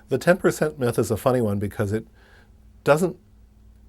The 10% myth is a funny one because it doesn't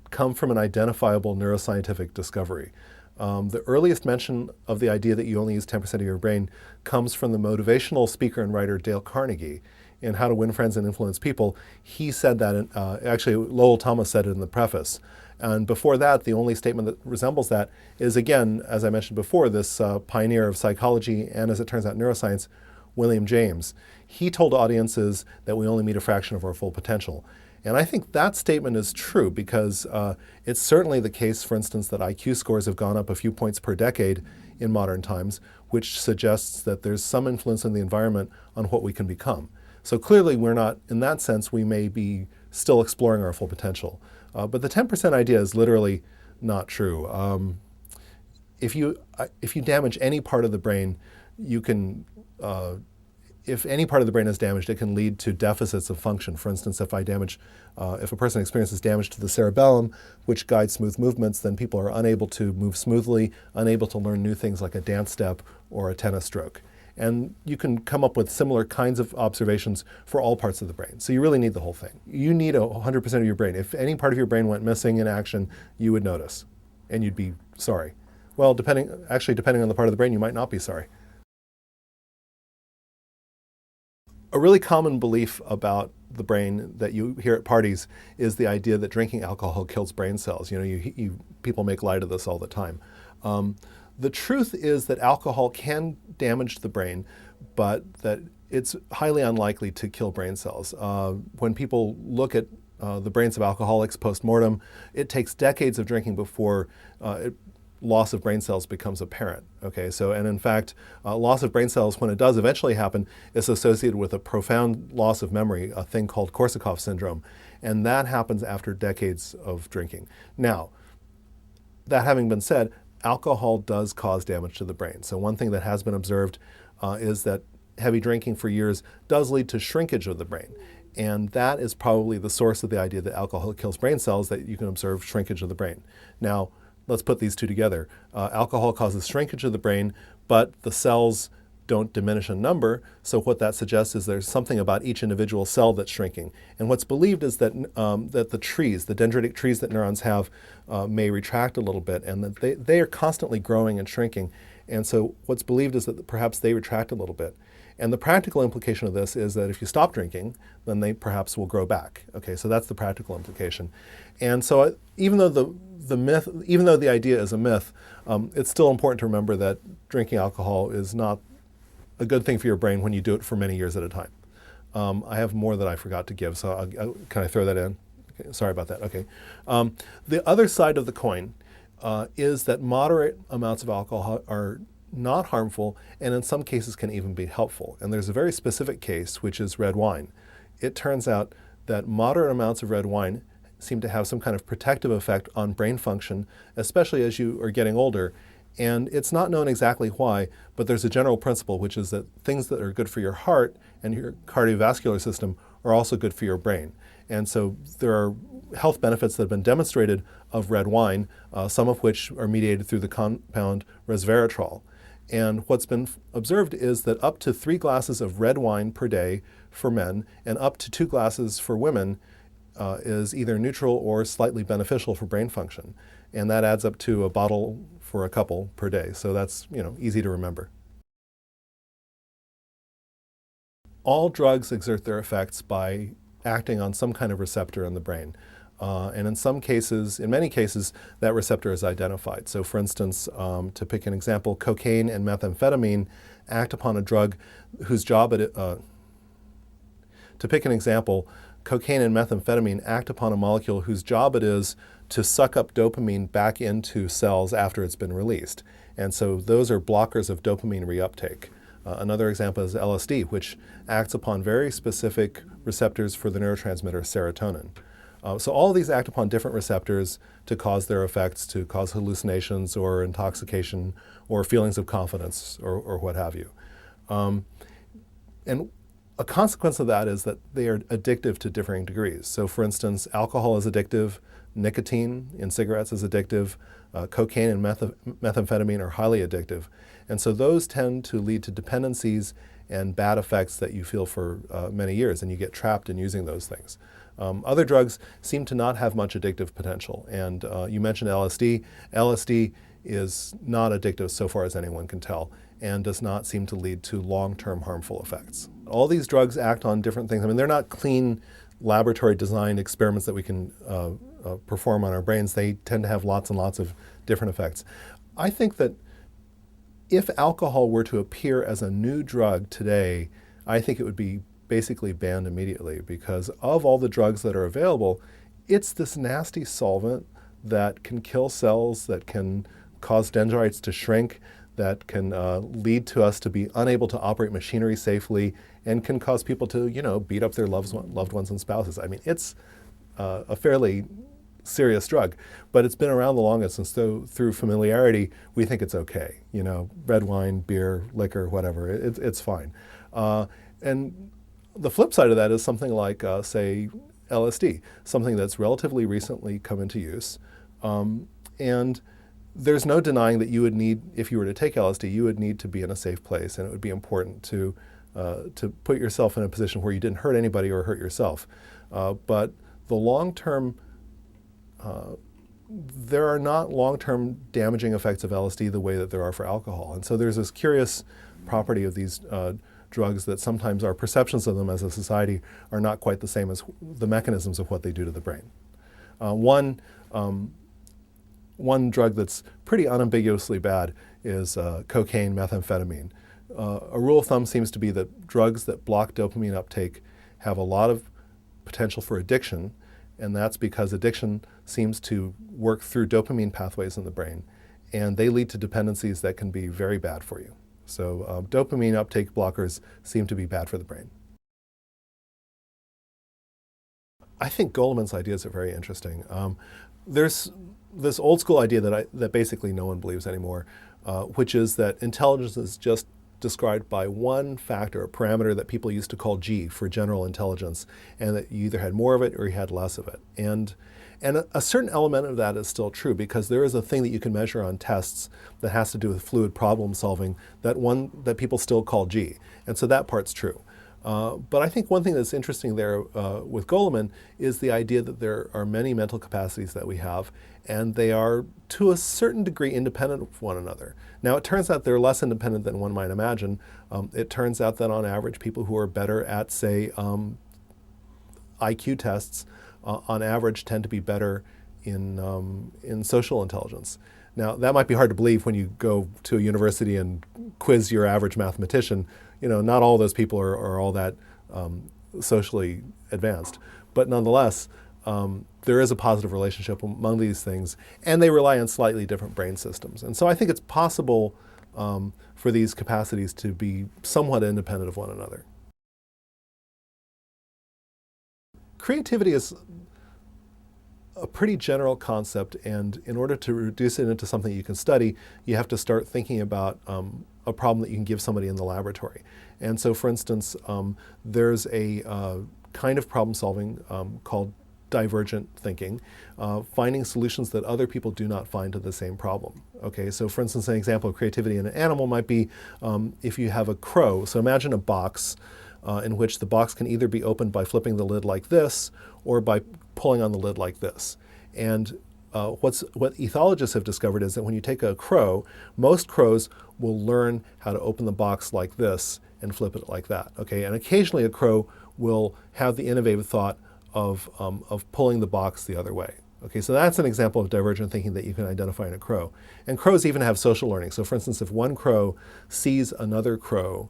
come from an identifiable neuroscientific discovery. The earliest mention of the idea that you only use 10% of your brain comes from the motivational speaker and writer Dale Carnegie in How to Win Friends and Influence People. He said that, actually Lowell Thomas said it in the preface. And before that, the only statement that resembles that is, again, as I mentioned before, this pioneer of psychology and, as it turns out, neuroscience, William James. He told audiences that we only meet a fraction of our full potential. And I think that statement is true because it's certainly the case, for instance, that IQ scores have gone up a few points per decade in modern times, which suggests that there's some influence in the environment on what we can become. So clearly we're not, in that sense, we may be still exploring our full potential. But the 10% idea is literally not true. If you damage any part of the brain, you can if any part of the brain is damaged, it can lead to deficits of function. For instance, if a person experiences damage to the cerebellum, which guides smooth movements, then people are unable to move smoothly, unable to learn new things like a dance step or a tennis stroke. And you can come up with similar kinds of observations for all parts of the brain. So you really need the whole thing. You need 100% of your brain. If any part of your brain went missing in action, you would notice, and you'd be sorry. Well, depending on the part of the brain, you might not be sorry. A really common belief about the brain that you hear at parties is the idea that drinking alcohol kills brain cells. People make light of this all the time. The truth is that alcohol can damage the brain, but that it's highly unlikely to kill brain cells. When people look at the brains of alcoholics post-mortem, it takes decades of drinking before loss of brain cells becomes apparent. Okay, so, and in fact, loss of brain cells, when it does eventually happen, is associated with a profound loss of memory, a thing called Korsakoff syndrome. And that happens after decades of drinking. Now, that having been said, alcohol does cause damage to the brain. So one thing that has been observed is that heavy drinking for years does lead to shrinkage of the brain. And that is probably the source of the idea that alcohol kills brain cells, that you can observe shrinkage of the brain. Now, let's put these two together. Alcohol causes shrinkage of the brain, but the cells don't diminish in number. So what that suggests is there's something about each individual cell that's shrinking. And what's believed is that that the dendritic trees that neurons have may retract a little bit, and that they are constantly growing and shrinking. And so what's believed is that perhaps they retract a little bit. And the practical implication of this is that if you stop drinking, then they perhaps will grow back. Okay, so that's the practical implication. And so even though the idea is a myth, it's still important to remember that drinking alcohol is not a good thing for your brain when you do it for many years at a time. I have more that I forgot to give, so can I throw that in? Okay, sorry about that. Okay. The other side of the coin is that moderate amounts of alcohol are not harmful, and in some cases can even be helpful. And there's a very specific case, which is red wine. It turns out that moderate amounts of red wine seem to have some kind of protective effect on brain function, especially as you are getting older. And it's not known exactly why, but there's a general principle, which is that things that are good for your heart and your cardiovascular system are also good for your brain. And so there are health benefits that have been demonstrated of red wine, some of which are mediated through the compound resveratrol. And what's been observed is that up to 3 glasses of red wine per day for men and up to 2 glasses for women is either neutral or slightly beneficial for brain function. And that adds up to a bottle for a couple per day. So that's, easy to remember. All drugs exert their effects by acting on some kind of receptor in the brain. And in many cases, that receptor is identified. So for instance, to pick an example, cocaine and methamphetamine act upon a drug whose job to pick an example, cocaine and methamphetamine act upon a molecule whose job it is to suck up dopamine back into cells after it's been released. And so those are blockers of dopamine reuptake. Another example is LSD, which acts upon very specific receptors for the neurotransmitter serotonin. So all of these act upon different receptors to cause their effects, to cause hallucinations or intoxication or feelings of confidence or what have you. And a consequence of that is that they are addictive to differing degrees. So for instance, alcohol is addictive, nicotine in cigarettes is addictive, cocaine and methamphetamine are highly addictive. And so those tend to lead to dependencies and bad effects that you feel for many years, and you get trapped in using those things. Other drugs seem to not have much addictive potential, and you mentioned LSD. LSD is not addictive so far as anyone can tell, and does not seem to lead to long-term harmful effects. All these drugs act on different things. I mean, they're not clean laboratory designed experiments that we can perform on our brains. They tend to have lots and lots of different effects. I think that if alcohol were to appear as a new drug today, I think it would be basically banned immediately, because of all the drugs that are available, it's this nasty solvent that can kill cells, that can cause dendrites to shrink, that can lead to us to be unable to operate machinery safely, and can cause people to, beat up their loved ones and spouses. I mean, it's a fairly serious drug, but it's been around the longest, and so through familiarity, we think it's okay. Red wine, beer, liquor, whatever, it's fine. And the flip side of that is something like, say, LSD, something that's relatively recently come into use. And there's no denying that you would need, if you were to take LSD, you would need to be in a safe place, and it would be important to put yourself in a position where you didn't hurt anybody or hurt yourself. But the long-term, there are not long-term damaging effects of LSD the way that there are for alcohol. And so there's this curious property of these drugs that sometimes our perceptions of them as a society are not quite the same as the mechanisms of what they do to the brain. One drug that's pretty unambiguously bad is cocaine, methamphetamine. A rule of thumb seems to be that drugs that block dopamine uptake have a lot of potential for addiction, and that's because addiction seems to work through dopamine pathways in the brain, and they lead to dependencies that can be very bad for you. So dopamine uptake blockers seem to be bad for the brain. I think Goleman's ideas are very interesting. There's this old school idea that basically no one believes anymore, which is that intelligence is just described by one factor, a parameter that people used to call G for general intelligence, and that you either had more of it or you had less of it. And a certain element of that is still true, because there is a thing that you can measure on tests that has to do with fluid problem solving, that people still call G. And so that part's true. But I think one thing that's interesting there with Goleman is the idea that there are many mental capacities that we have, and they are to a certain degree independent of one another. Now, it turns out they're less independent than one might imagine. It turns out that on average, people who are better at, say, IQ tests, on average tend to be better in social intelligence. Now, that might be hard to believe when you go to a university and quiz your average mathematician. Not all those people are all that socially advanced. But nonetheless, there is a positive relationship among these things, and they rely on slightly different brain systems. And so I think it's possible for these capacities to be somewhat independent of one another. Creativity is a pretty general concept, and in order to reduce it into something you can study, you have to start thinking about a problem that you can give somebody in the laboratory. And so, for instance, there's a kind of problem solving called divergent thinking, finding solutions that other people do not find to the same problem. Okay, so for instance, an example of creativity in an animal might be if you have a crow. So imagine a box in which the box can either be opened by flipping the lid like this or by pulling on the lid like this. And what ethologists have discovered is that when you take a crow, most crows will learn how to open the box like this and flip it like that. Okay, and occasionally a crow will have the innovative thought of pulling the box the other way. Okay, so that's an example of divergent thinking that you can identify in a crow. And crows even have social learning. So for instance, if one crow sees another crow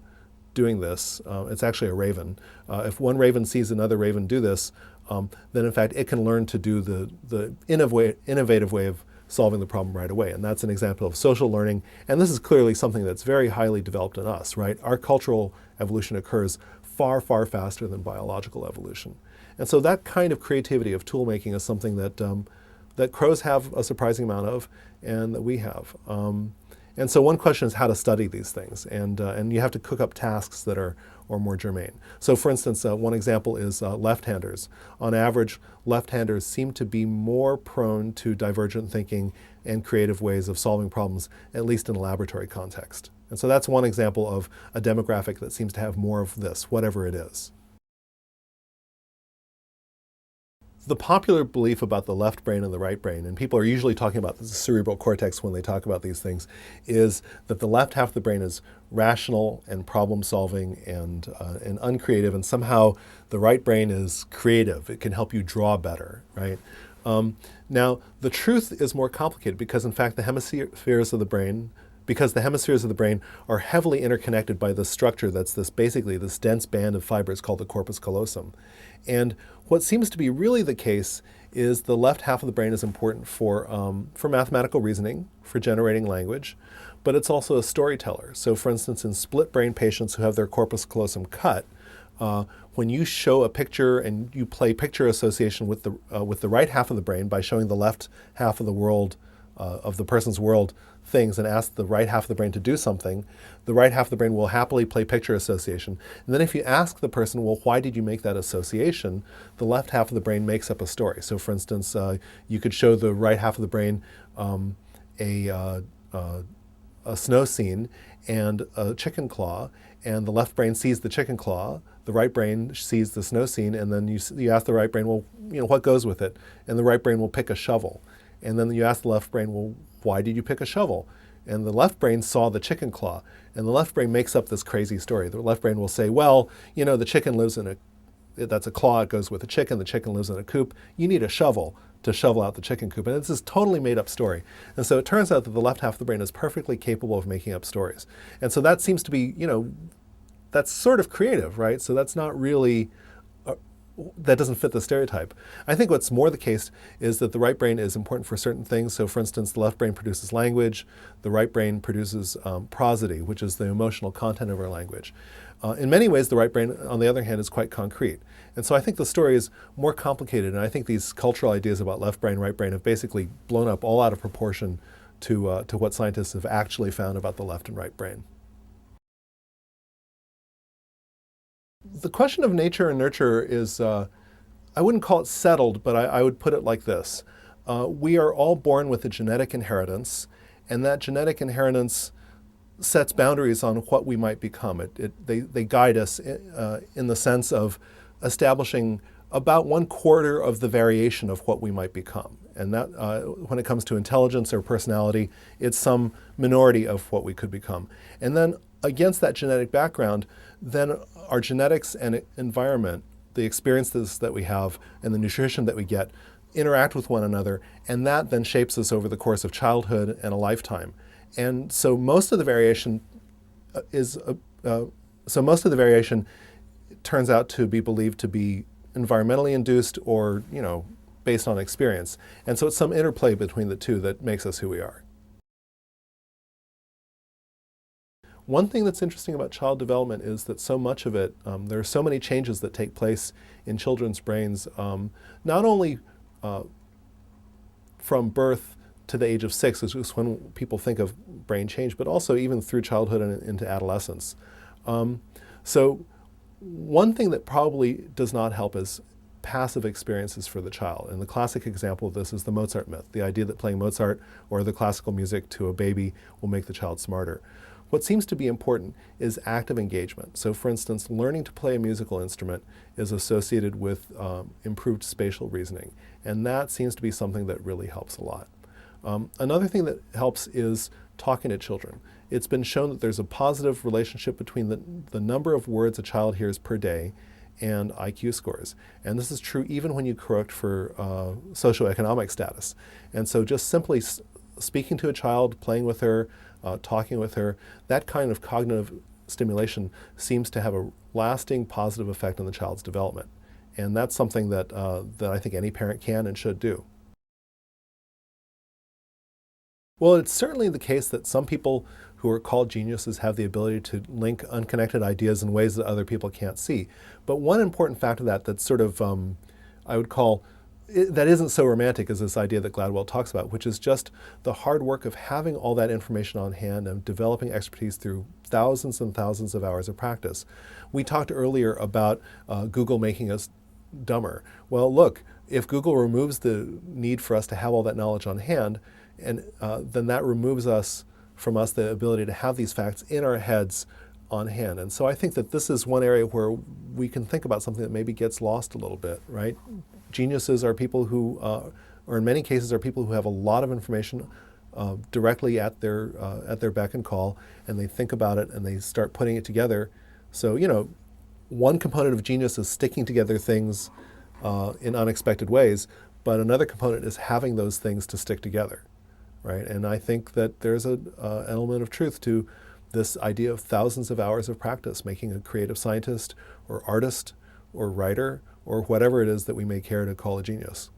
doing this, it's actually a raven. If one raven sees another raven do this, then in fact it can learn to do the innovative way of solving the problem right away. And that's an example of social learning. And this is clearly something that's very highly developed in us, right? Our cultural evolution occurs far, far faster than biological evolution. And so that kind of creativity of tool making is something that, that crows have a surprising amount of, and that we have. And so one question is how to study these things, and you have to cook up tasks that are more germane. So for instance, one example is left-handers. On average, left-handers seem to be more prone to divergent thinking and creative ways of solving problems, at least in a laboratory context. And so that's one example of a demographic that seems to have more of this, whatever it is. The popular belief about the left brain and the right brain, and people are usually talking about the cerebral cortex when they talk about these things, is that the left half of the brain is rational and problem-solving and uncreative, and somehow the right brain is creative. It can help you draw better, right? Now, the truth is more complicated because, in fact, the hemispheres of the brain are heavily interconnected by this structure that's basically this dense band of fibers called the corpus callosum. And what seems to be really the case is the left half of the brain is important for mathematical reasoning, for generating language, but it's also a storyteller. So for instance, in split brain patients who have their corpus callosum cut, when you show a picture and you play picture association with the right half of the brain by showing the left half of the world, of the person's world, things and ask the right half of the brain to do something, the right half of the brain will happily play picture association. And then if you ask the person, well, why did you make that association? The left half of the brain makes up a story. So for instance, you could show the right half of the brain a snow scene and a chicken claw, and the left brain sees the chicken claw, the right brain sees the snow scene, and then you ask the right brain, well, what goes with it? And the right brain will pick a shovel. And then you ask the left brain, well, why did you pick a shovel? And the left brain saw the chicken claw. And the left brain makes up this crazy story. The left brain will say, well, the chicken lives in that's a claw, it goes with a chicken. The chicken lives in a coop. You need a shovel to shovel out the chicken coop. And it's this totally made up story. And so it turns out that the left half of the brain is perfectly capable of making up stories. And so that seems to be, that's sort of creative, right? So that's not really, that doesn't fit the stereotype. I think what's more the case is that the right brain is important for certain things. So for instance, the left brain produces language, the right brain produces prosody, which is the emotional content of our language. In many ways, the right brain, on the other hand, is quite concrete. And so I think the story is more complicated, and I think these cultural ideas about left brain, right brain have basically blown up all out of proportion to what scientists have actually found about the left and right brain. The question of nature and nurture is, I wouldn't call it settled, but I would put it like this. We are all born with a genetic inheritance, and that genetic inheritance sets boundaries on what we might become. They guide us in the sense of establishing about 1/4 of the variation of what we might become. And that, when it comes to intelligence or personality, it's some minority of what we could become. And then against that genetic background, then our genetics and environment, the experiences that we have and the nutrition that we get, interact with one another, and that then shapes us over the course of childhood and a lifetime. And so most of the variation turns out to be believed to be environmentally induced or, based on experience. And so it's some interplay between the two that makes us who we are. One thing that's interesting about child development is that so much of it, there are so many changes that take place in children's brains, not only from birth to the age of 6, which is when people think of brain change, but also even through childhood and into adolescence. So one thing that probably does not help is passive experiences for the child. And the classic example of this is the Mozart myth, the idea that playing Mozart or the classical music to a baby will make the child smarter. What seems to be important is active engagement. So for instance, learning to play a musical instrument is associated with improved spatial reasoning. And that seems to be something that really helps a lot. Another thing that helps is talking to children. It's been shown that there's a positive relationship between the number of words a child hears per day and IQ scores. And this is true even when you correct for socioeconomic status. And so just simply speaking to a child, playing with her, talking with her, that kind of cognitive stimulation seems to have a lasting positive effect on the child's development. And that's something that I think any parent can and should do. Well, it's certainly the case that some people who are called geniuses have the ability to link unconnected ideas in ways that other people can't see. But one important factor that's sort of, I would call that isn't so romantic as this idea that Gladwell talks about, which is just the hard work of having all that information on hand and developing expertise through thousands and thousands of hours of practice. We talked earlier about Google making us dumber. Well, look, if Google removes the need for us to have all that knowledge on hand, and then that removes from us the ability to have these facts in our heads on hand. And so I think that this is one area where we can think about something that maybe gets lost a little bit, right? Geniuses are people who, or in many cases, are people who have a lot of information directly at their beck and call, and they think about it and they start putting it together. So, one component of genius is sticking together things in unexpected ways, but another component is having those things to stick together, right? And I think that there's an element of truth to this idea of thousands of hours of practice making a creative scientist or artist or writer or whatever it is that we may care to call a genius.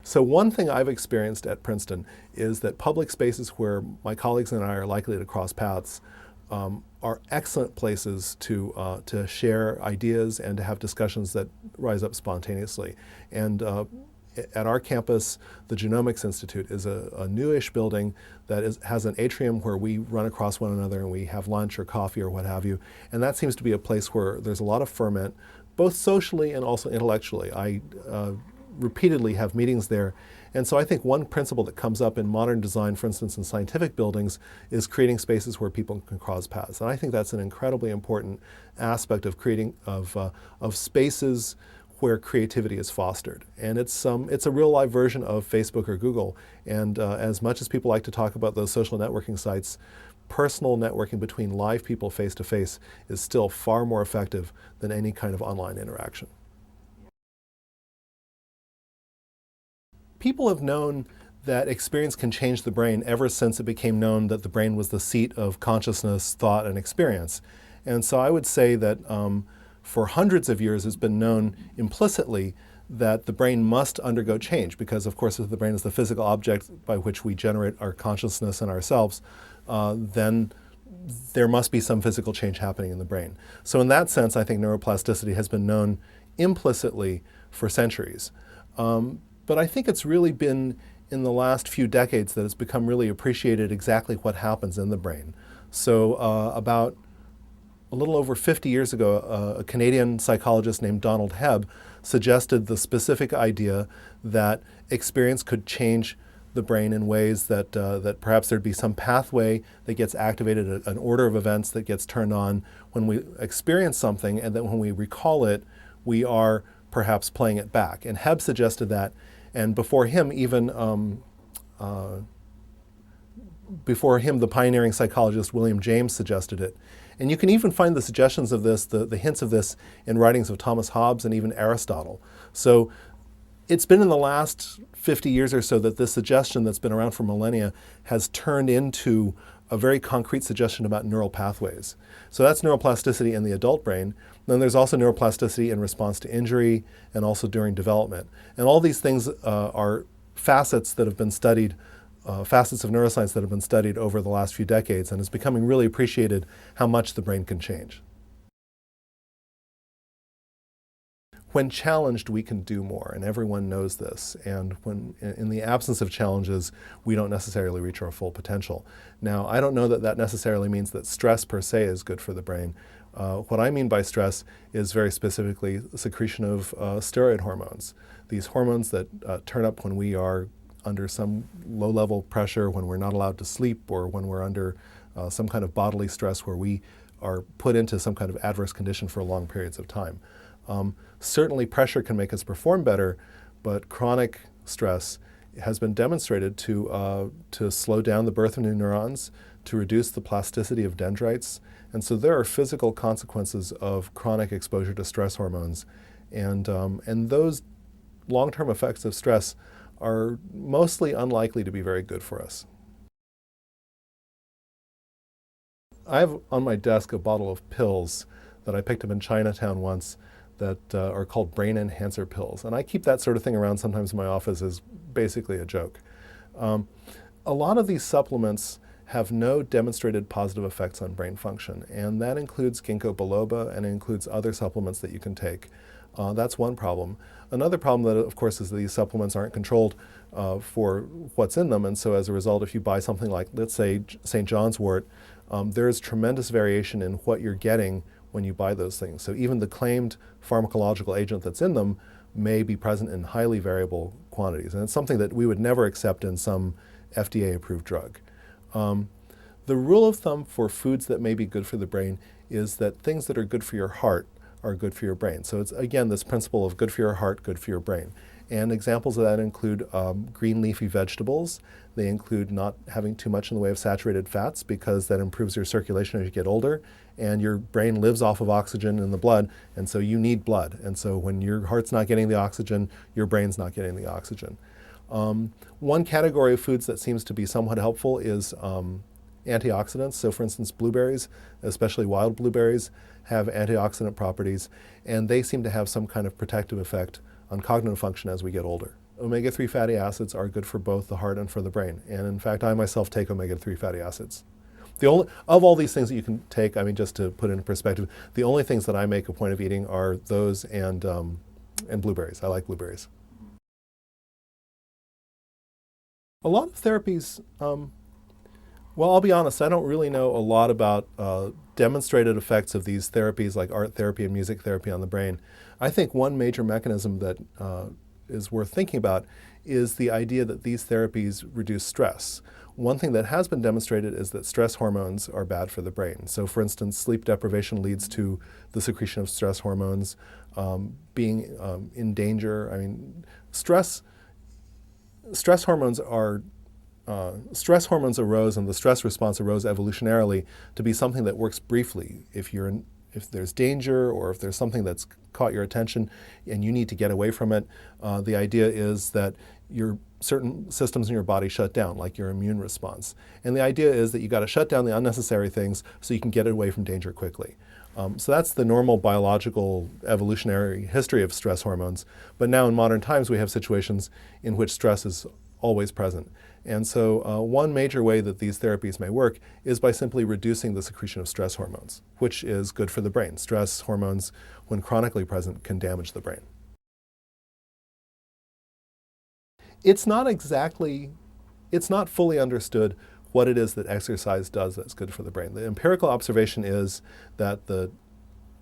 So one thing I've experienced at Princeton is that public spaces where my colleagues and I are likely to cross paths are excellent places to share ideas and to have discussions that rise up spontaneously. And at our campus, the Genomics Institute is a newish building that has an atrium where we run across one another and we have lunch or coffee or what have you. And that seems to be a place where there's a lot of ferment, both socially and also intellectually. I repeatedly have meetings there. And so I think one principle that comes up in modern design, for instance, in scientific buildings, is creating spaces where people can cross paths. And I think that's an incredibly important aspect of creating of spaces where creativity is fostered. And it's a real live version of Facebook or Google. And as much as people like to talk about those social networking sites, personal networking between live people face to face is still far more effective than any kind of online interaction. People have known that experience can change the brain ever since it became known that the brain was the seat of consciousness, thought, and experience. And so I would say that for hundreds of years it's been known implicitly that the brain must undergo change because, of course, if the brain is the physical object by which we generate our consciousness and ourselves, then there must be some physical change happening in the brain. So in that sense, I think neuroplasticity has been known implicitly for centuries. But I think it's really been in the last few decades that it's become really appreciated exactly what happens in the brain. So about a little over 50 years ago, a Canadian psychologist named Donald Hebb suggested the specific idea that experience could change the brain in ways that, that perhaps there'd be some pathway that gets activated, an order of events that gets turned on when we experience something, and then when we recall it, we are perhaps playing it back. And Hebb suggested that, and before him, even before him, the pioneering psychologist William James suggested it. And you can even find the suggestions of this, the hints of this, in writings of Thomas Hobbes and even Aristotle. So it's been in the last 50 years or so that this suggestion that's been around for millennia has turned into a very concrete suggestion about neural pathways. So that's neuroplasticity in the adult brain. Then there's also neuroplasticity in response to injury and also during development. And all these things are facets that have been studied, facets of neuroscience that have been studied over the last few decades, and it's becoming really appreciated how much the brain can change. When challenged, we can do more, and everyone knows this. And when, in the absence of challenges, we don't necessarily reach our full potential. Now, I don't know that that necessarily means that stress per se is good for the brain. What I mean by stress is very specifically the secretion of steroid hormones. These hormones that turn up when we are under some low-level pressure, when we're not allowed to sleep, or when we're under some kind of bodily stress where we are put into some kind of adverse condition for long periods of time. Certainly pressure can make us perform better, but chronic stress has been demonstrated to slow down the birth of new neurons, to reduce the plasticity of dendrites. And so there are physical consequences of chronic exposure to stress hormones. And those long-term effects of stress are mostly unlikely to be very good for us. I have on my desk a bottle of pills that I picked up in Chinatown once that are called brain enhancer pills. And I keep that sort of thing around sometimes in my office as basically a joke. A lot of these supplements have no demonstrated positive effects on brain function, and that includes ginkgo biloba and it includes other supplements that you can take. That's one problem. Another problem that, of course, is that these supplements aren't controlled for what's in them, and so as a result, if you buy something like, let's say, St. John's wort, there is tremendous variation in what you're getting when you buy those things. So even the claimed pharmacological agent that's in them may be present in highly variable quantities, and it's something that we would never accept in some FDA-approved drug. The rule of thumb for foods that may be good for the brain is that things that are good for your heart are good for your brain. So it's, again, this principle of good for your heart, good for your brain. And examples of that include green leafy vegetables. They include not having too much in the way of saturated fats because that improves your circulation as you get older. And your brain lives off of oxygen in the blood, and so you need blood. And so when your heart's not getting the oxygen, your brain's not getting the oxygen. One category of foods that seems to be somewhat helpful is antioxidants. So for instance, blueberries, especially wild blueberries, have antioxidant properties, and they seem to have some kind of protective effect on cognitive function as we get older. Omega-3 fatty acids are good for both the heart and for the brain. And in fact, I myself take omega-3 fatty acids. Of all these things that you can take, I mean, just to put it in perspective, the only things that I make a point of eating are those and blueberries. I like blueberries. A lot of therapies, well, I'll be honest, I don't really know a lot about demonstrated effects of these therapies like art therapy and music therapy on the brain. I think one major mechanism that is worth thinking about is the idea that these therapies reduce stress. One thing that has been demonstrated is that stress hormones are bad for the brain. So for instance, sleep deprivation leads to the secretion of stress hormones, being in danger. I mean, stress hormones arose and the stress response arose evolutionarily to be something that works briefly. If there's danger or if there's something that's caught your attention and you need to get away from it, the idea is that certain systems in your body shut down, like your immune response. And the idea is that you got to shut down the unnecessary things so you can get away from danger quickly. So that's the normal biological evolutionary history of stress hormones. But now in modern times, we have situations in which stress is always present. And so one major way that these therapies may work is by simply reducing the secretion of stress hormones, which is good for the brain. Stress hormones, when chronically present, can damage the brain. It's not fully understood what it is that exercise does that's good for the brain. The empirical observation is that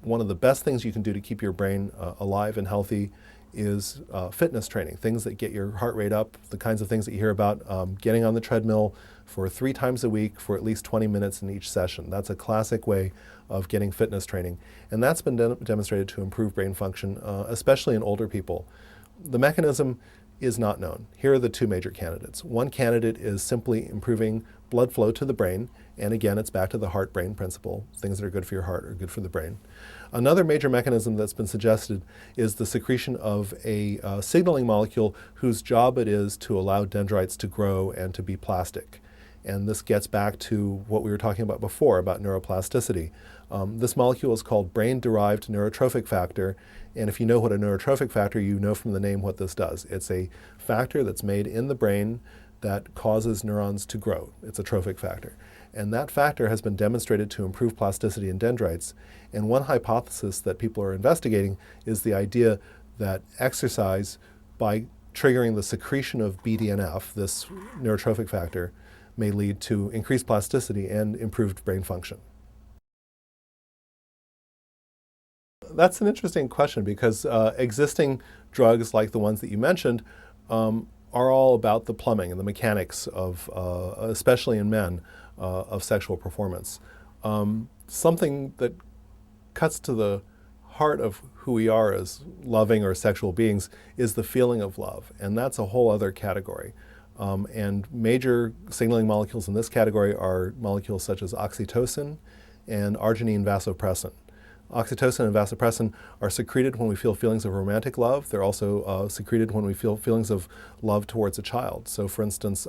one of the best things you can do to keep your brain alive and healthy is fitness training, things that get your heart rate up, the kinds of things that you hear about, getting on the treadmill for 3 times a week for at least 20 minutes in each session. That's a classic way of getting fitness training. And that's been demonstrated to improve brain function, especially in older people. The mechanism is not known. Here are the 2 major candidates. One candidate is simply improving blood flow to the brain, and again, it's back to the heart-brain principle. Things that are good for your heart are good for the brain. Another major mechanism that's been suggested is the secretion of a signaling molecule whose job it is to allow dendrites to grow and to be plastic. And this gets back to what we were talking about before, about neuroplasticity. This molecule is called brain-derived neurotrophic factor, and if you know what a neurotrophic factor, you know from the name what this does. It's a factor that's made in the brain that causes neurons to grow. It's a trophic factor. And that factor has been demonstrated to improve plasticity in dendrites. And one hypothesis that people are investigating is the idea that exercise, by triggering the secretion of BDNF, this neurotrophic factor, may lead to increased plasticity and improved brain function. That's an interesting question because existing drugs like the ones that you mentioned are all about the plumbing and the mechanics of, especially in men, of sexual performance. Something that cuts to the heart of who we are as loving or sexual beings is the feeling of love, and that's a whole other category. And major signaling molecules in this category are molecules such as oxytocin and arginine vasopressin. Oxytocin and vasopressin are secreted when we feel feelings of romantic love. They're also secreted when we feel feelings of love towards a child. So for instance,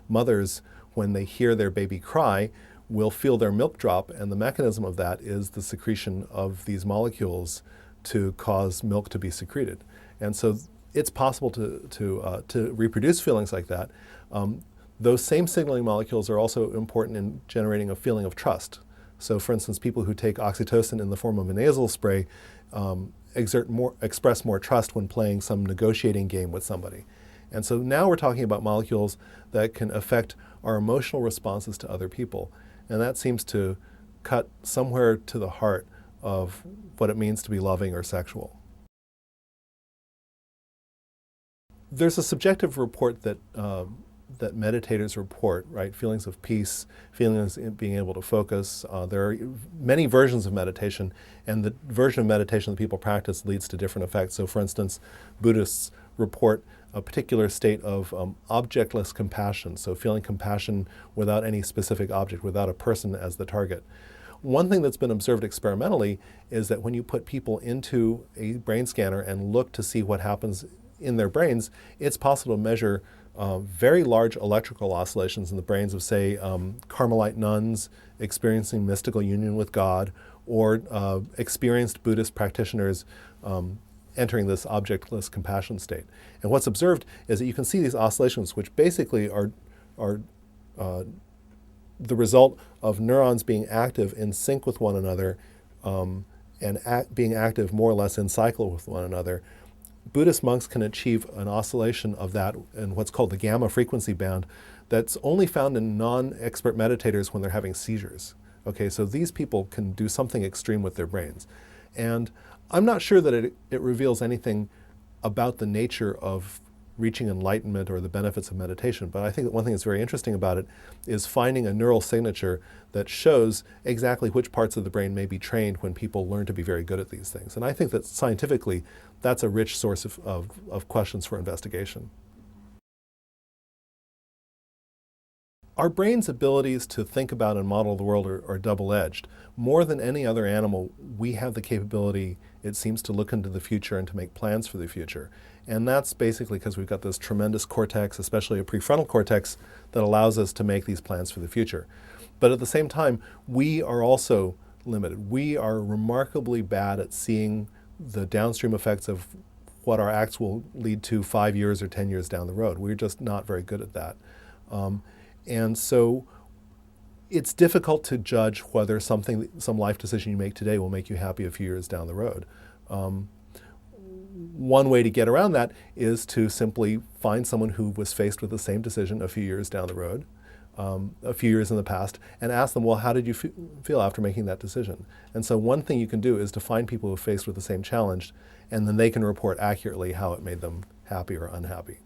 mothers, when they hear their baby cry, will feel their milk drop, and the mechanism of that is the secretion of these molecules to cause milk to be secreted. And so it's possible to reproduce feelings like that. Those same signaling molecules are also important in generating a feeling of trust. So for instance, people who take oxytocin in the form of a nasal spray express more trust when playing some negotiating game with somebody. And so now we're talking about molecules that can affect our emotional responses to other people. And that seems to cut somewhere to the heart of what it means to be loving or sexual. There's a subjective report that that meditators report, right? Feelings of peace, feelings of being able to focus. There are many versions of meditation, and the version of meditation that people practice leads to different effects. So for instance, Buddhists report a particular state of objectless compassion, so feeling compassion without any specific object, without a person as the target. One thing that's been observed experimentally is that when you put people into a brain scanner and look to see what happens in their brains, it's possible to measure very large electrical oscillations in the brains of, say, Carmelite nuns experiencing mystical union with God, or experienced Buddhist practitioners entering this objectless compassion state. And what's observed is that you can see these oscillations, which basically are the result of neurons being active in sync with one another and being active more or less in cycle with one another. Buddhist monks can achieve an oscillation of that in what's called the gamma frequency band that's only found in non-expert meditators when they're having seizures. Okay, so these people can do something extreme with their brains. And I'm not sure that it reveals anything about the nature of reaching enlightenment or the benefits of meditation, but I think that one thing that's very interesting about it is finding a neural signature that shows exactly which parts of the brain may be trained when people learn to be very good at these things. And I think that scientifically, that's a rich source of questions for investigation. Our brain's abilities to think about and model the world are double-edged. More than any other animal, we have the capability, it seems, to look into the future and to make plans for the future. And that's basically because we've got this tremendous cortex, especially a prefrontal cortex, that allows us to make these plans for the future. But at the same time, we are also limited. We are remarkably bad at seeing the downstream effects of what our acts will lead to 5 years or 10 years down the road. We're just not very good at that. And so it's difficult to judge whether some life decision you make today will make you happy a few years down the road. One way to get around that is to simply find someone who was faced with the same decision a few years down the road, a few years in the past, and ask them, well, how did you feel after making that decision? And so one thing you can do is to find people who are faced with the same challenge, and then they can report accurately how it made them happy or unhappy.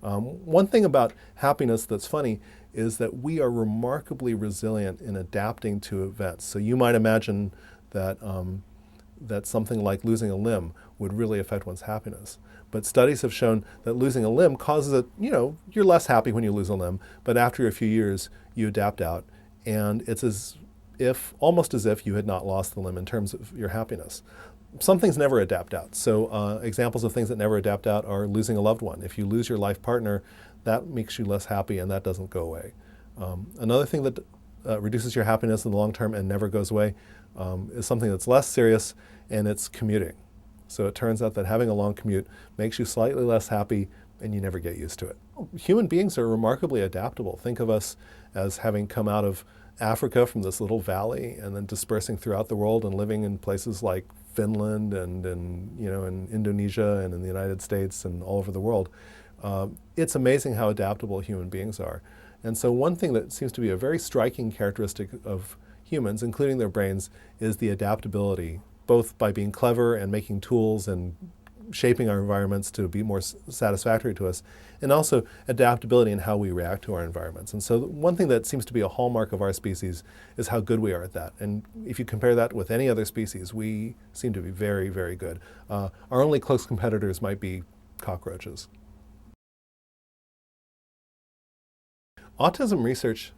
One thing about happiness that's funny is that we are remarkably resilient in adapting to events. So you might imagine that, that something like losing a limb would really affect one's happiness. But studies have shown that losing a limb causes it, you're less happy when you lose a limb, but after a few years, you adapt out. And it's almost as if you had not lost the limb in terms of your happiness. Some things never adapt out. So examples of things that never adapt out are losing a loved one. If you lose your life partner, that makes you less happy, and that doesn't go away. Another thing that reduces your happiness in the long term and never goes away is something that's less serious, and it's commuting. So it turns out that having a long commute makes you slightly less happy, and you never get used to it. Human beings are remarkably adaptable. Think of us as having come out of Africa from this little valley and then dispersing throughout the world and living in places like Finland and in Indonesia and in the United States and all over the world. It's amazing how adaptable human beings are. And so one thing that seems to be a very striking characteristic of humans, including their brains, is the adaptability, both by being clever and making tools and shaping our environments to be more satisfactory to us, and also adaptability in how we react to our environments. And so one thing that seems to be a hallmark of our species is how good we are at that. And if you compare that with any other species, we seem to be very, very good. Our only close competitors might be cockroaches. Autism research,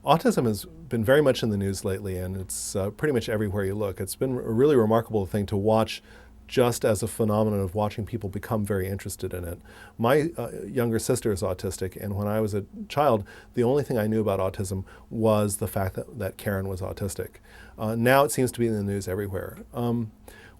autism has been very much in the news lately, and it's pretty much everywhere you look. It's been a really remarkable thing to watch, just as a phenomenon of watching people become very interested in it. My younger sister is autistic, and when I was a child, the only thing I knew about autism was the fact that Karen was autistic. Now it seems to be in the news everywhere.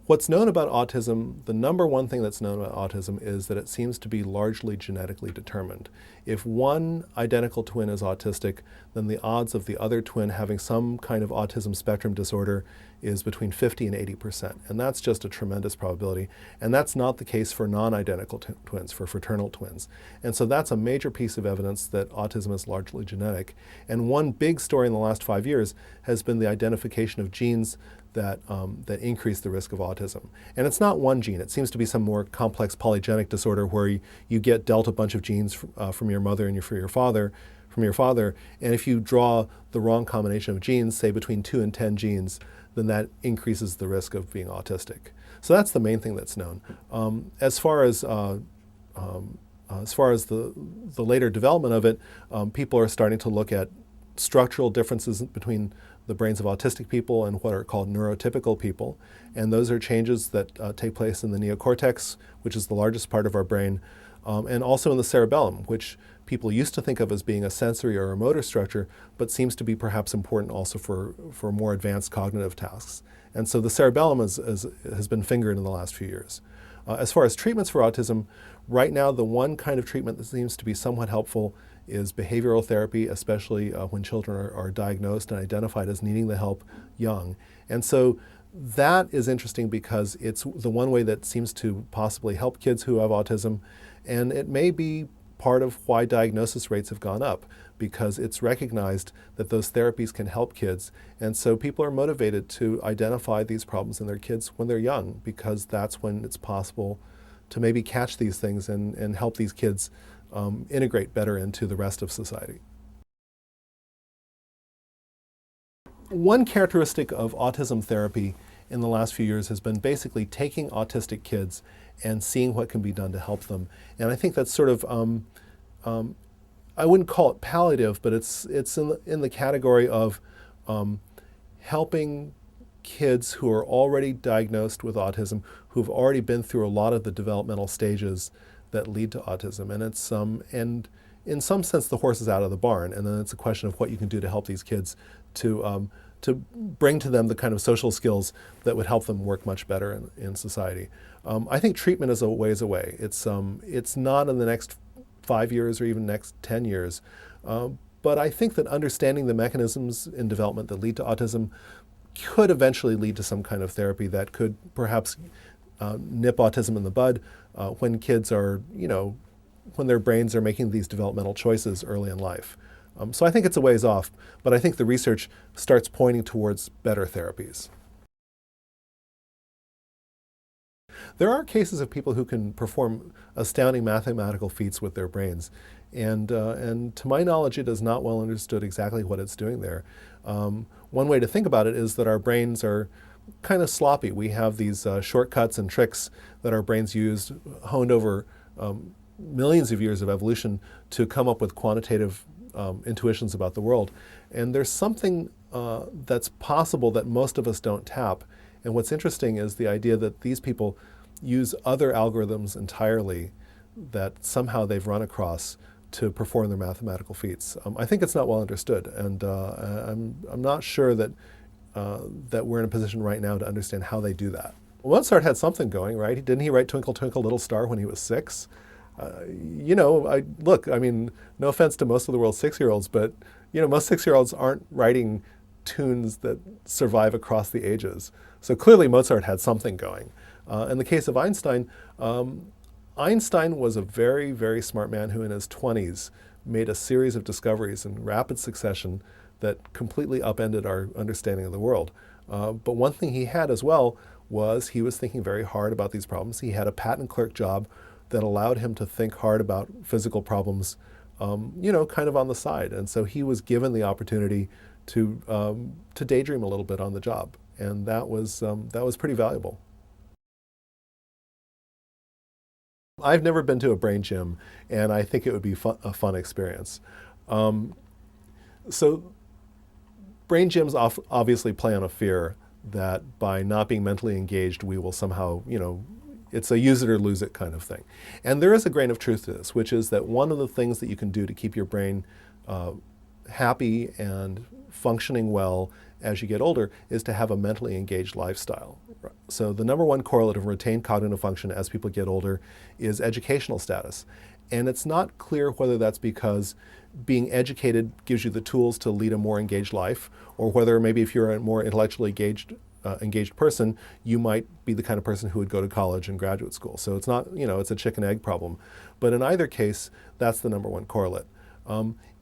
What's known about autism, the number one thing that's known about autism is that it seems to be largely genetically determined. If one identical twin is autistic, then the odds of the other twin having some kind of autism spectrum disorder is between 50 and 80%. And that's just a tremendous probability. And that's not the case for non-identical twins, for fraternal twins. And so that's a major piece of evidence that autism is largely genetic. And one big story in the last 5 years has been the identification of genes that increase the risk of autism. And it's not one gene. It seems to be some more complex polygenic disorder where you get dealt a bunch of genes from your mother and from your father, and if you draw the wrong combination of genes, say between 2 and 10 genes, then that increases the risk of being autistic. So that's the main thing that's known. As far as the later development of it, people are starting to look at structural differences between the brains of autistic people and what are called neurotypical people. And those are changes that take place in the neocortex, which is the largest part of our brain, and also in the cerebellum, which people used to think of as being a sensory or a motor structure, but seems to be perhaps important also for more advanced cognitive tasks. And so the cerebellum has been fingered in the last few years. As far as treatments for autism, right now the one kind of treatment that seems to be somewhat helpful is behavioral therapy, especially when children are diagnosed and identified as needing the help young. And so that is interesting because it's the one way that seems to possibly help kids who have autism, and it may be part of why diagnosis rates have gone up, because it's recognized that those therapies can help kids. And so people are motivated to identify these problems in their kids when they're young, because that's when it's possible to maybe catch these things and help these kids integrate better into the rest of society. One characteristic of autism therapy in the last few years has been basically taking autistic kids and seeing what can be done to help them. And I think that's sort of, I wouldn't call it palliative, but it's in the category of helping kids who are already diagnosed with autism, who've already been through a lot of the developmental stages that lead to autism. And it's and in some sense the horse is out of the barn, and then it's a question of what you can do to help these kids to bring to them the kind of social skills that would help them work much better in society. I think treatment is a ways away. It's not in the next 5 years or even next 10 years. But I think that understanding the mechanisms in development that lead to autism could eventually lead to some kind of therapy that could perhaps nip autism in the bud when kids are, when their brains are making these developmental choices early in life. So I think it's a ways off, but I think the research starts pointing towards better therapies. There are cases of people who can perform astounding mathematical feats with their brains. And to my knowledge, it is not well understood exactly what it's doing there. One way to think about it is that our brains are kind of sloppy. We have these shortcuts and tricks that our brains used, honed over millions of years of evolution to come up with quantitative intuitions about the world. And there's something that's possible that most of us don't tap. And what's interesting is the idea that these people use other algorithms entirely that somehow they've run across to perform their mathematical feats. I think it's not well understood, and I'm not sure that that we're in a position right now to understand how they do that. Mozart had something going, right? Didn't he write Twinkle, Twinkle, Little Star when he was 6? Look, I mean, no offense to most of the world's 6-year-olds, but most 6-year-olds aren't writing tunes that survive across the ages. So clearly Mozart had something going. In the case of Einstein, Einstein was a very, very smart man who in his 20s made a series of discoveries in rapid succession that completely upended our understanding of the world. But one thing he had as well was he was thinking very hard about these problems. He had a patent clerk job that allowed him to think hard about physical problems, kind of on the side. And so he was given the opportunity to daydream a little bit on the job. And that was pretty valuable. I've never been to a brain gym, and I think it would be a fun experience. So brain gyms obviously play on a fear that by not being mentally engaged, we will somehow, it's a use it or lose it kind of thing. And there is a grain of truth to this, which is that one of the things that you can do to keep your brain happy and functioning well as you get older is to have a mentally engaged lifestyle. So the number one correlate of retained cognitive function as people get older is educational status. And it's not clear whether that's because being educated gives you the tools to lead a more engaged life, or whether maybe if you're a more intellectually engaged engaged person, you might be the kind of person who would go to college and graduate school. So it's not, it's a chicken egg problem. But in either case, that's the number one correlate.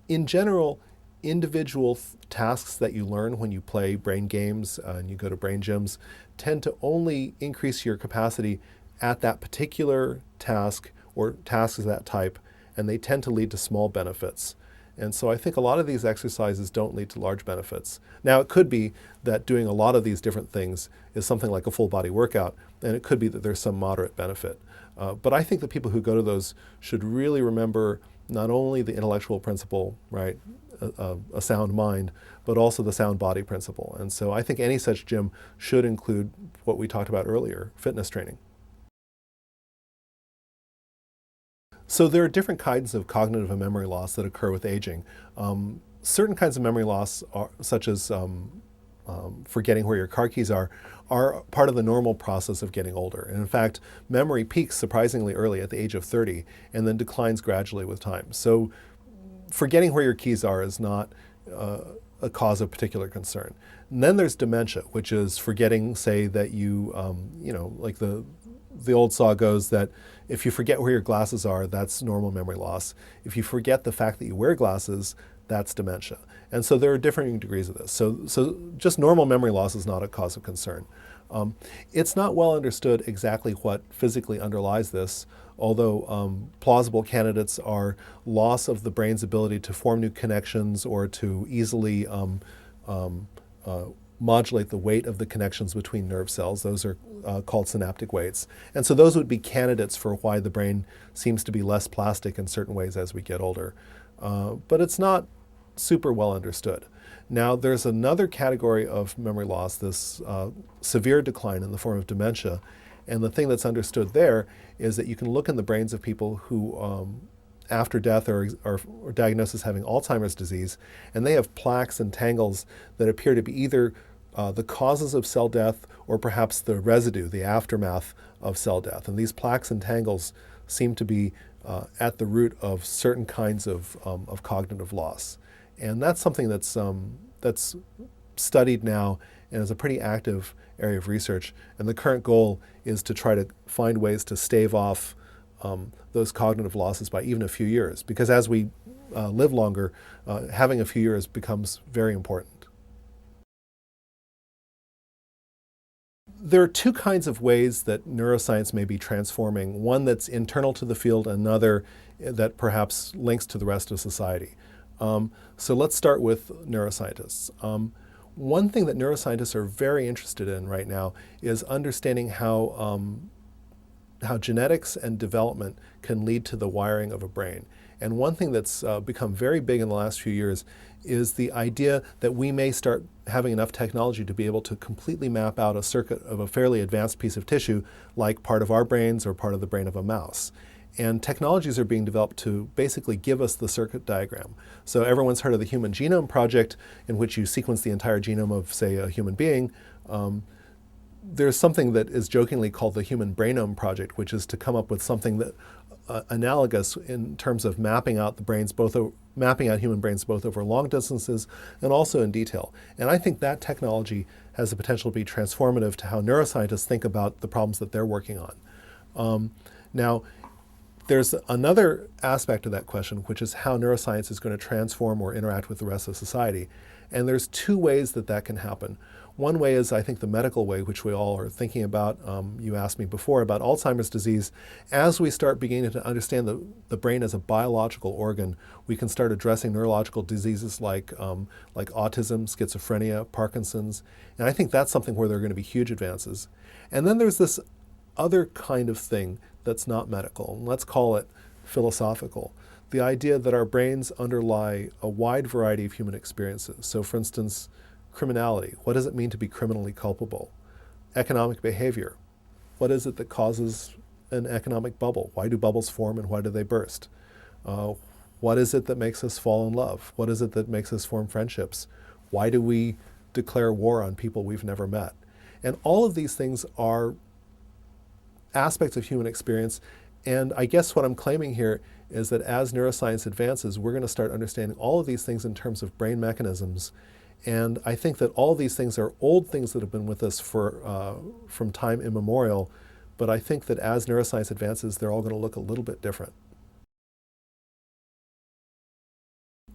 In general, individual tasks that you learn when you play brain games and you go to brain gyms tend to only increase your capacity at that particular task or tasks of that type, and they tend to lead to small benefits. And so I think a lot of these exercises don't lead to large benefits. Now, it could be that doing a lot of these different things is something like a full body workout, and it could be that there's some moderate benefit. But I think the people who go to those should really remember not only the intellectual principle, right, a sound mind, but also the sound body principle. And so I think any such gym should include what we talked about earlier, fitness training. So there are different kinds of cognitive and memory loss that occur with aging. Certain kinds of memory loss, such as forgetting where your car keys are part of the normal process of getting older. And in fact, memory peaks surprisingly early at the age of 30 and then declines gradually with time. So forgetting where your keys are is not a cause of particular concern. And then there's dementia, which is forgetting, say, that like the old saw goes that if you forget where your glasses are, that's normal memory loss. If you forget the fact that you wear glasses, that's dementia. And so there are differing degrees of this. So just normal memory loss is not a cause of concern. It's not well understood exactly what physically underlies this, although plausible candidates are loss of the brain's ability to form new connections or to easily modulate the weight of the connections between nerve cells. Those are called synaptic weights. And so those would be candidates for why the brain seems to be less plastic in certain ways as we get older. But it's not super well understood. Now, there's another category of memory loss, this severe decline in the form of dementia. And the thing that's understood there is that you can look in the brains of people who after death are diagnosed as having Alzheimer's disease, and they have plaques and tangles that appear to be either the causes of cell death or perhaps the residue, the aftermath of cell death. And these plaques and tangles seem to be at the root of certain kinds of cognitive loss. And that's something that's studied now and is a pretty active area of research. And the current goal is to try to find ways to stave off those cognitive losses by even a few years. Because as we live longer, having a few years becomes very important. There are two kinds of ways that neuroscience may be transforming, one that's internal to the field, another that perhaps links to the rest of society. So let's start with neuroscientists. One thing that neuroscientists are very interested in right now is understanding how genetics and development can lead to the wiring of a brain. And one thing that's become very big in the last few years is the idea that we may start having enough technology to be able to completely map out a circuit of a fairly advanced piece of tissue, like part of our brains or part of the brain of a mouse. And technologies are being developed to basically give us the circuit diagram. So everyone's heard of the Human Genome Project, in which you sequence the entire genome of, say, a human being. There's something that is jokingly called the Human Brainome Project, which is to come up with something that analogous in terms of mapping out mapping out human brains both over long distances and also in detail. And I think that technology has the potential to be transformative to how neuroscientists think about the problems that they're working on. Now, there's another aspect of that question, which is how neuroscience is going to transform or interact with the rest of society. And there's two ways that that can happen. One way is, I think, the medical way, which we all are thinking about. You asked me before about Alzheimer's disease. As we start beginning to understand the brain as a biological organ, we can start addressing neurological diseases like autism, schizophrenia, Parkinson's. And I think that's something where there are going to be huge advances. And then there's this other kind of thing that's not medical. Let's call it philosophical. The idea that our brains underlie a wide variety of human experiences. So for instance, criminality. What does it mean to be criminally culpable? Economic behavior. What is it that causes an economic bubble? Why do bubbles form and why do they burst? What is it that makes us fall in love? What is it that makes us form friendships? Why do we declare war on people we've never met? And all of these things are aspects of human experience. And I guess what I'm claiming here is that as neuroscience advances, we're going to start understanding all of these things in terms of brain mechanisms. And I think that all these things are old things that have been with us from time immemorial, but I think that as neuroscience advances, they're all going to look a little bit different.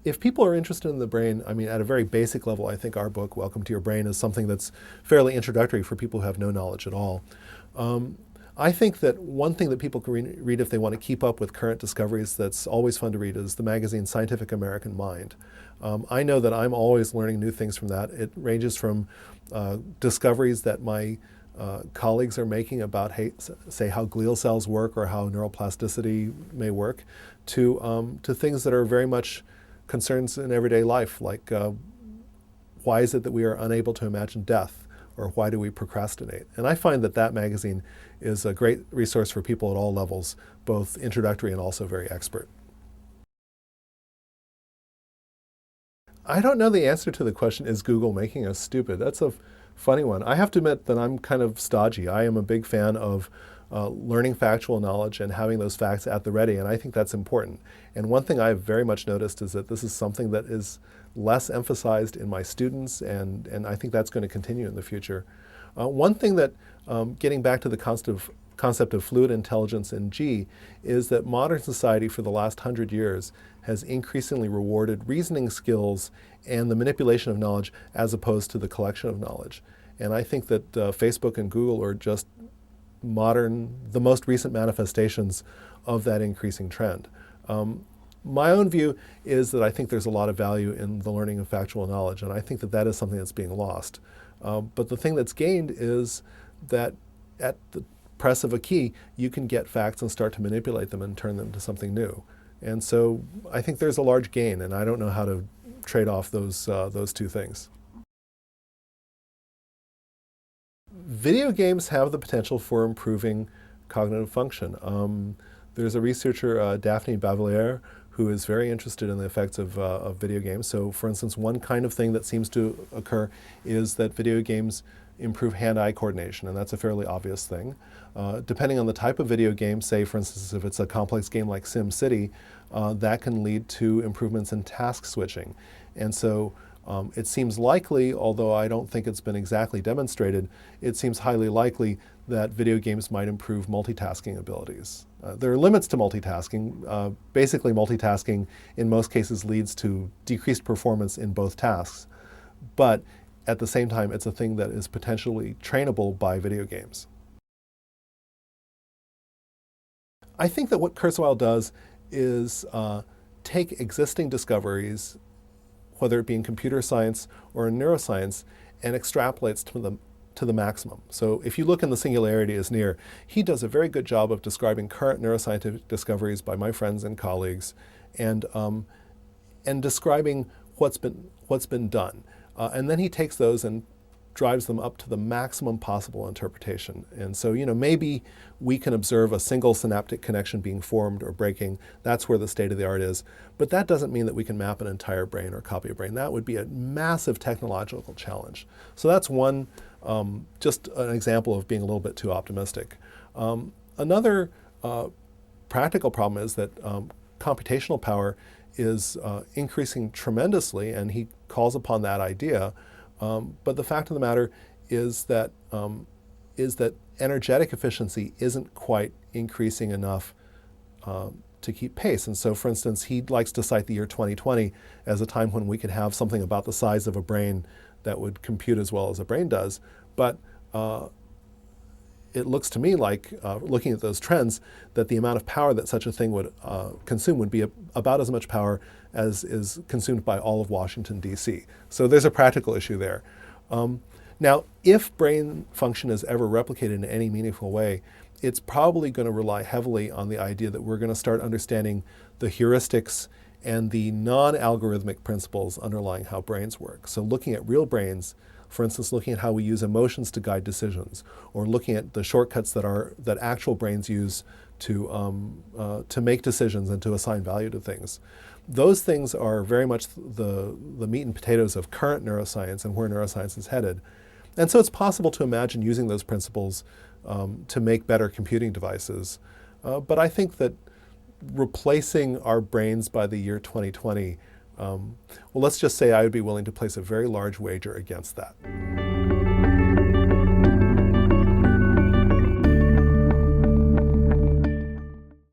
If people are interested in the brain, I mean, at a very basic level, I think our book, Welcome to Your Brain, is something that's fairly introductory for people who have no knowledge at all. I think that one thing that people can read if they want to keep up with current discoveries that's always fun to read is the magazine Scientific American Mind. I know that I'm always learning new things from that. It ranges from discoveries that my colleagues are making about, say, how glial cells work or how neuroplasticity may work, to things that are very much concerns in everyday life, like why is it that we are unable to imagine death, or why do we procrastinate? And I find that that magazine is a great resource for people at all levels, both introductory and also very expert. I don't know the answer to the question, is Google making us stupid? That's a funny one. I have to admit that I'm kind of stodgy. I am a big fan of learning factual knowledge and having those facts at the ready, and I think that's important. And one thing I've very much noticed is that this is something that is less emphasized in my students, and I think that's going to continue in the future. One thing that, getting back to the concept of fluid intelligence in G, is that modern society for the last 100 years has increasingly rewarded reasoning skills and the manipulation of knowledge as opposed to the collection of knowledge. And I think that Facebook and Google are just the most recent manifestations of that increasing trend. My own view is that I think there's a lot of value in the learning of factual knowledge, and I think that that is something that's being lost. But the thing that's gained is that at the press of a key, you can get facts and start to manipulate them and turn them into something new. And so I think there's a large gain, and I don't know how to trade off those two things. Video games have the potential for improving cognitive function. There's a researcher, Daphne Bavilliere, who is very interested in the effects of video games. So for instance, one kind of thing that seems to occur is that video games improve hand-eye coordination, and that's a fairly obvious thing. Depending on the type of video game, say for instance if it's a complex game like SimCity, that can lead to improvements in task switching. And so it seems likely, although I don't think it's been exactly demonstrated, it seems highly likely that video games might improve multitasking abilities. There are limits to multitasking. Basically, multitasking in most cases leads to decreased performance in both tasks. But at the same time, it's a thing that is potentially trainable by video games. I think that what Kurzweil does is take existing discoveries, whether it be in computer science or in neuroscience, and extrapolates to the maximum. So if you look in The Singularity is Near, he does a very good job of describing current neuroscientific discoveries by my friends and colleagues, and describing what's been done. And then he takes those and drives them up to the maximum possible interpretation. And so, maybe we can observe a single synaptic connection being formed or breaking. That's where the state of the art is. But that doesn't mean that we can map an entire brain or copy a brain. That would be a massive technological challenge. So that's one, just an example of being a little bit too optimistic. Another practical problem is that computational power is increasing tremendously, and he calls upon that idea. But the fact of the matter is that energetic efficiency isn't quite increasing enough to keep pace. And so, for instance, he likes to cite the year 2020 as a time when we could have something about the size of a brain that would compute as well as a brain does. But it looks to me like, looking at those trends, that the amount of power that such a thing would consume would be about as much power as is consumed by all of Washington, D.C. So there's a practical issue there. Now, if brain function is ever replicated in any meaningful way, it's probably going to rely heavily on the idea that we're going to start understanding the heuristics and the non-algorithmic principles underlying how brains work. So looking at real brains, for instance, looking at how we use emotions to guide decisions, or looking at the shortcuts that actual brains use to make decisions and to assign value to things. Those things are very much the meat and potatoes of current neuroscience and where neuroscience is headed. And so it's possible to imagine using those principles to make better computing devices. But I think that replacing our brains by the year 2020 Well, let's just say I would be willing to place a very large wager against that.